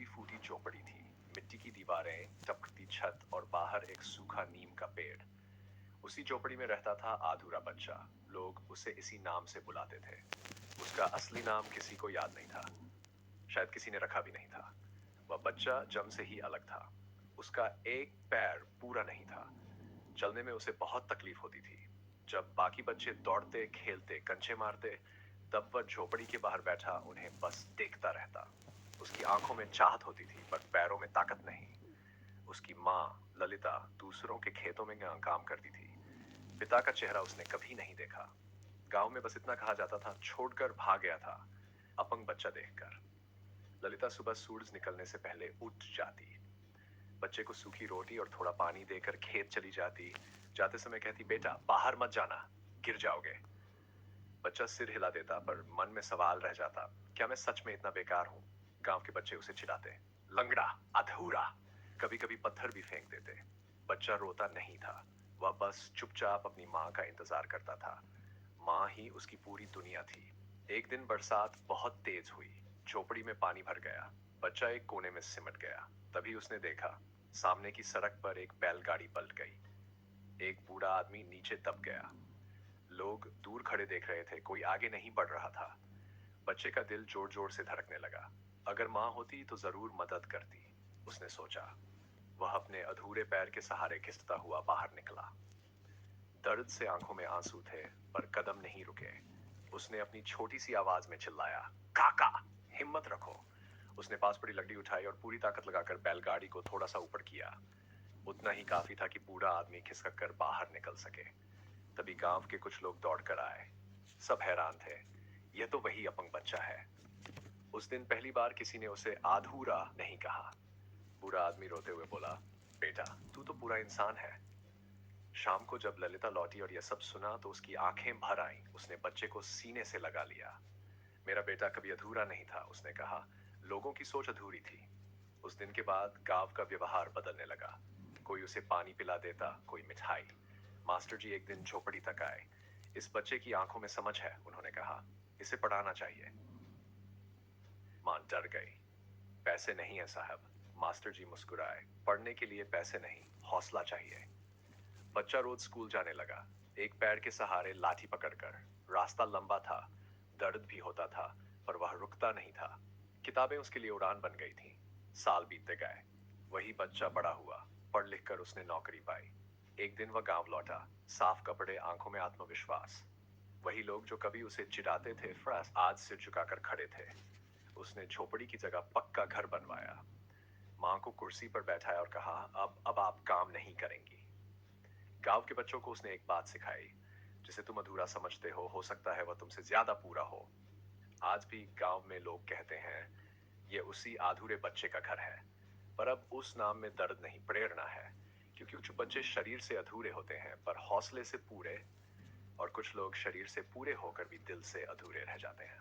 टूटी फूटी झोपड़ी थी। मिट्टी की दीवारें, टपकती छत और बाहर एक सूखा नीम का पेड़। उसी झोपड़ी में रहता था आधूरा बच्चा। लोग उसे इसी नाम से बुलाते थे। उसका असली नाम किसी को याद नहीं था, शायद किसी ने रखा भी नहीं था। वह बच्चा जन्म से ही अलग था। उसका एक पैर पूरा नहीं था। चलने में उसे बहुत तकलीफ होती थी। जब बाकी बच्चे दौड़ते, खेलते, कंचे मारते, तब वह झोपड़ी के बाहर बैठा उन्हें बस देखता रहता। उसकी आंखों में चाहत होती थी, पर पैरों में ताकत नहीं। उसकी माँ ललिता दूसरों के खेतों में काम करती थी। पिता का चेहरा उसने कभी नहीं देखा। गांव में बस इतना कहा जाता था, छोड़कर भाग गया था अपंग बच्चा देखकर। ललिता सुबह सूरज निकलने से पहले उठ जाती, बच्चे को सूखी रोटी और थोड़ा पानी देकर खेत चली जाती। जाते समय कहती, बेटा बाहर मत जाना, गिर जाओगे। बच्चा सिर हिला देता, पर मन में सवाल रह जाता, क्या मैं सच में इतना बेकार हूँ? गांव के बच्चे उसे चिढ़ाते, लंगड़ा, अधूरा। कभी कभी पत्थर भी फेंक देते। बच्चा रोता नहीं था। वह बस चुपचाप अपनी माँ का इंतजार करता था। माँ ही उसकी पूरी दुनिया थी। एक दिन बरसात बहुत तेज हुई। झोपड़ी में पानी भर गया। बच्चा एक कोने में सिमट गया। तभी उसने देखा, सामने की सड़क पर एक बैलगाड़ी पलट गई। एक बूढ़ा आदमी नीचे दब गया। लोग दूर खड़े देख रहे थे, कोई आगे नहीं बढ़ रहा था। बच्चे का दिल जोर जोर से धड़कने लगा। अगर माँ होती तो जरूर मदद करती, उसने सोचा। वह अपने अधूरे पैर के सहारे घिसता हुआ बाहर निकला। दर्द से आंखों में आंसू थे, पर कदम नहीं रुके। उसने अपनी छोटी सी आवाज में चिल्लाया, काका, हिम्मत रखो। उसने पास पड़ी लकड़ी उठाई और पूरी ताकत लगाकर बैलगाड़ी को थोड़ा सा ऊपर किया। उतना ही काफी था कि बूढ़ा आदमी खिसक कर बाहर निकल सके। तभी गांव के कुछ लोग दौड़ कर आए। सब हैरान थे, यह तो वही अपंग बच्चा है। उस दिन पहली बार किसी ने उसे आधूरा नहीं कहा। बूढ़ा आदमी रोते हुए बोला, बेटा तू तो पूरा इंसान है। शाम को जब ललिता लौटी और यह सब सुना तो उसकी आंखें भर आईं। उसने बच्चे को सीने से लगा लिया। मेरा बेटा कभी अधूरा नहीं था, उसने कहा। लोगों की सोच अधूरी थी। उस दिन के बाद गांव का व्यवहार बदलने लगा। कोई उसे पानी पिला देता, कोई मिठाई। मास्टर जी एक दिन झोपड़ी तक आए। इस बच्चे की आंखों में समझ है, उन्होंने कहा। इसे पढ़ाना चाहिए। मां डर गई। पैसे नहीं है साहब, मास्टर जी मुस्कुराए। पढ़ने के लिए पैसे नहीं, हौसला चाहिए। बच्चा रोज स्कूल जाने लगा, एक पैर के सहारे लाठी पकड़कर। रास्ता लंबा था, दर्द भी होता था, पर वह रुकता नहीं था। किताबें उसके लिए उड़ान बन गई थीं। साल बीतते गए। वही बच्चा बड़ा हुआ। पढ़ लिख कर उसने नौकरी पाई। एक दिन वह गांव लौटा, साफ कपड़े, आंखों में आत्मविश्वास। वही लोग जो कभी उसे चिढ़ाते थे, आज सिर झुकाकर खड़े थे। उसने झोपड़ी की जगह पक्का घर बनवाया। माँ को कुर्सी पर बैठाया और कहा, अब आप काम नहीं करेंगी। गांव के बच्चों को उसने एक बात सिखाई, जिसे तुम अधूरा समझते हो सकता है वह तुमसे ज्यादा पूरा हो। आज भी गांव में लोग कहते हैं, ये उसी अधूरे बच्चे का घर है। पर अब उस नाम में दर्द नहीं, प्रेरणा है। क्योंकि कुछ बच्चे शरीर से अधूरे होते हैं, पर हौसले से पूरे। और कुछ लोग शरीर से पूरे होकर भी दिल से अधूरे रह जाते हैं।